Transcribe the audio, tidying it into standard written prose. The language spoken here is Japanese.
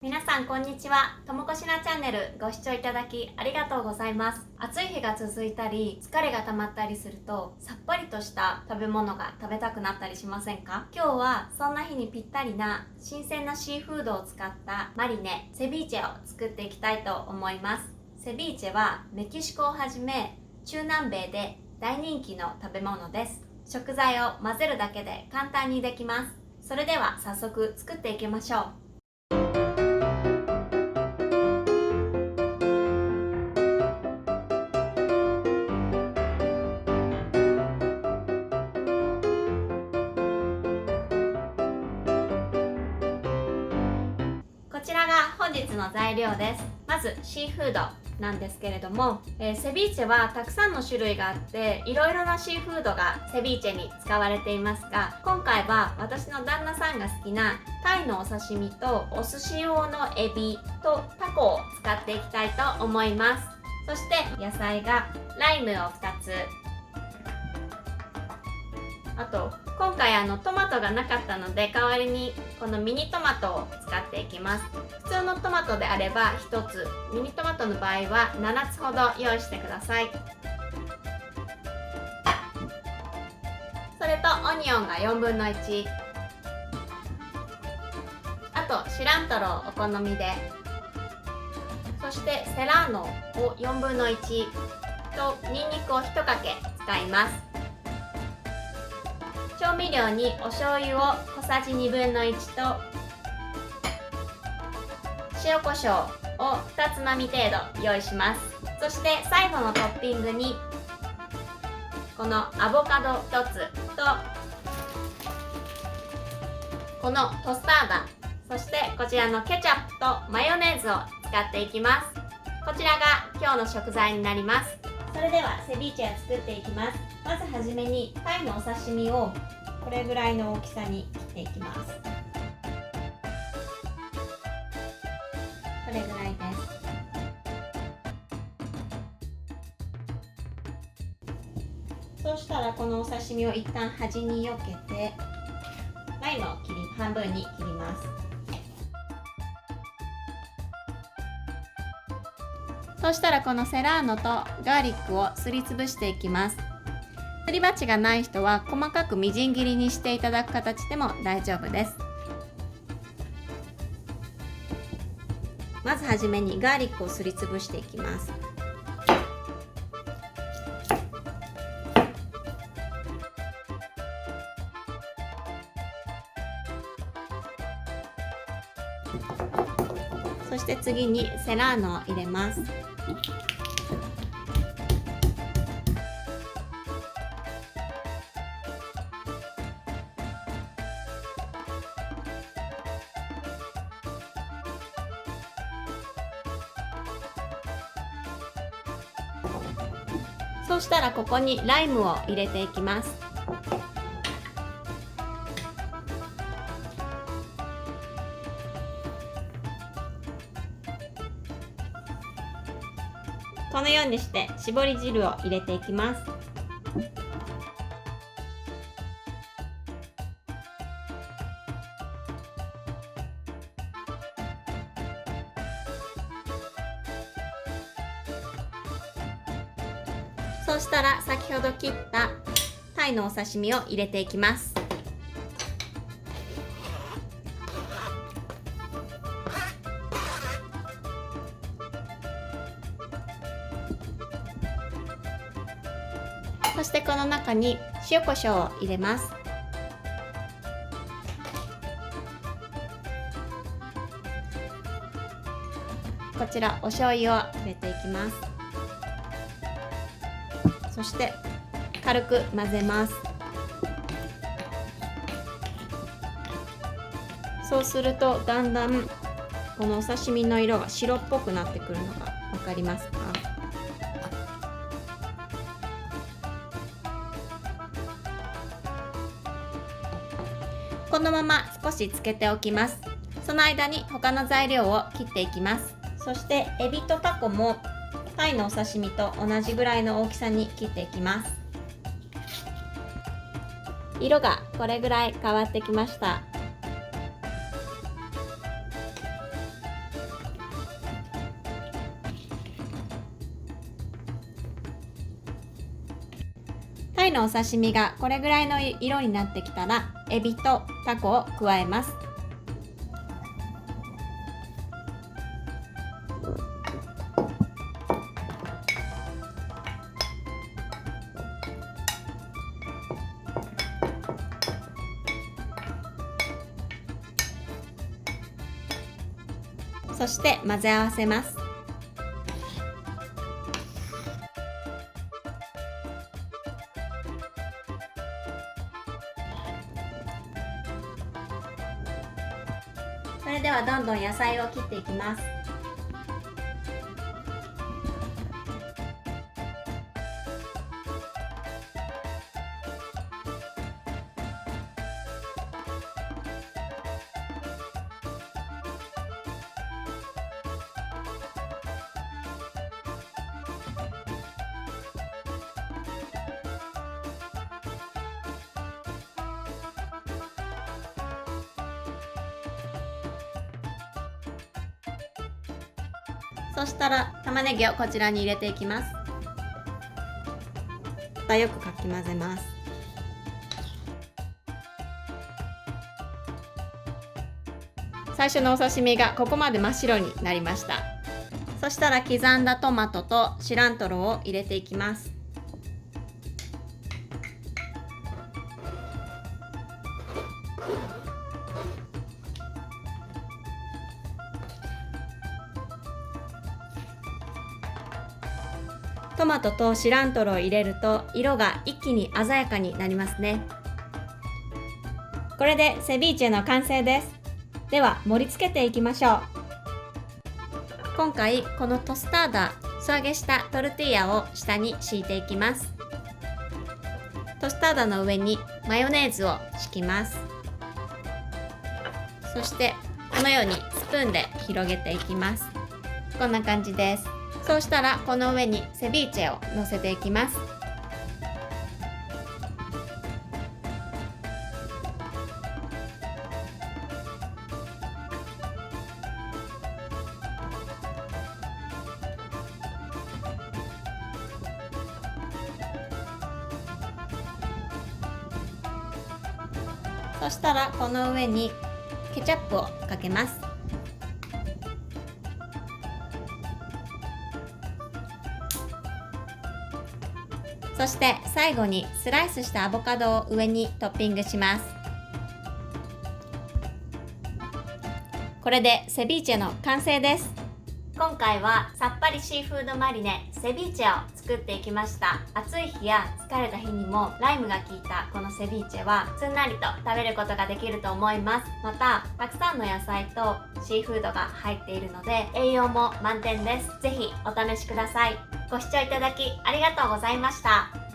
皆さんこんにちは。ともこしなチャンネルご視聴いただきありがとうございます。暑い日が続いたり疲れが溜まったりするとさっぱりとした食べ物が食べたくなったりしませんか？今日はそんな日にぴったりな新鮮なシーフードを使ったマリネ、セビーチェを作っていきたいと思います。セビーチェはメキシコをはじめ中南米で大人気の食べ物です。食材を混ぜるだけで簡単にできます。それでは早速作っていきましょう。こちらが本日の材料です。まずシーフードなんですけれども、セビーチェはたくさんの種類があっていろいろなシーフードがセビーチェに使われていますが、今回は私の旦那さんが好きなタイのお刺身とお寿司用のエビとタコを使っていきたいと思います。そして野菜がライムを2つ、あと今回トマトがなかったので代わりにこのミニトマトを使っていきます。普通のトマトであれば1つ、ミニトマトの場合は7つほど用意してください。それとオニオンが4分の1、あとシラントロをお好みで、そしてセラーノを4分の1とニンニクを1かけ使います。調味料にお醤油を小さじ1/2分の1と塩コショウを2つまみ程度用意します。そして最後のトッピングにこのアボカド1つとこのトスターダ、そしてこちらのケチャップとマヨネーズを使っていきます。こちらが今日の食材になります。それではセビーチェを作っていきます。まずはじめにタイのお刺身をこれぐらいの大きさに切っていきます。これぐらいです。そうしたらこのお刺身を一旦端によけてライムを半分に切ります。そうしたらこのセラーノとガーリックをすりつぶしていきます。すり鉢がない人は細かくみじん切りにしていただく形でも大丈夫です。まずはじめにガーリックをすりつぶしていきます。そして次にセラーノを入れます。そうしたらここにライムを入れていきます。このようにして絞り汁を入れていきます。そうしたら先ほど切ったタイのお刺身を入れていきます。そしてこの中に塩コショウを入れます。こちらお醤油を入れていきます。そして軽く混ぜます。そうするとだんだんこのお刺身の色が白っぽくなってくるのが分かりますか？このまま少し漬けておきます。その間に他の材料を切っていきます。そしてエビとタコもタイのお刺身と同じぐらいの大きさに切っていきます。色がこれぐらい変わってきました。タイのお刺身がこれぐらいの色になってきたら、エビとタコを加えます。そして混ぜ合わせます。それではどんどん野菜を切っていきます。そしたら玉ねぎをこちらに入れていきます。またよくかき混ぜます。最初のお刺身がここまで真っ白になりました。そしたら刻んだトマトとシラントロを入れていきます。トマトとシラントロを入れると色が一気に鮮やかになりますね。これでセビーチェの完成です。では盛り付けていきましょう。今回このトスターダ、素揚げしたトルティーヤを下に敷いていきます。トスターダの上にマヨネーズを敷きます。そしてこのようにスプーンで広げていきます。こんな感じです。そうしたらこの上にセビーチェを乗せていきます。そしたらこの上にケチャップをかけます。そして最後にスライスしたアボカドを上にトッピングします。これでセビーチェの完成です。今回はさっぱりシーフードマリネセビーチェを作っていきました。暑い日や疲れた日にもライムが効いたこのセビーチェはすんなりと食べることができると思います。またたくさんの野菜とシーフードが入っているので栄養も満点です。ぜひお試しください。ご視聴いただきありがとうございました。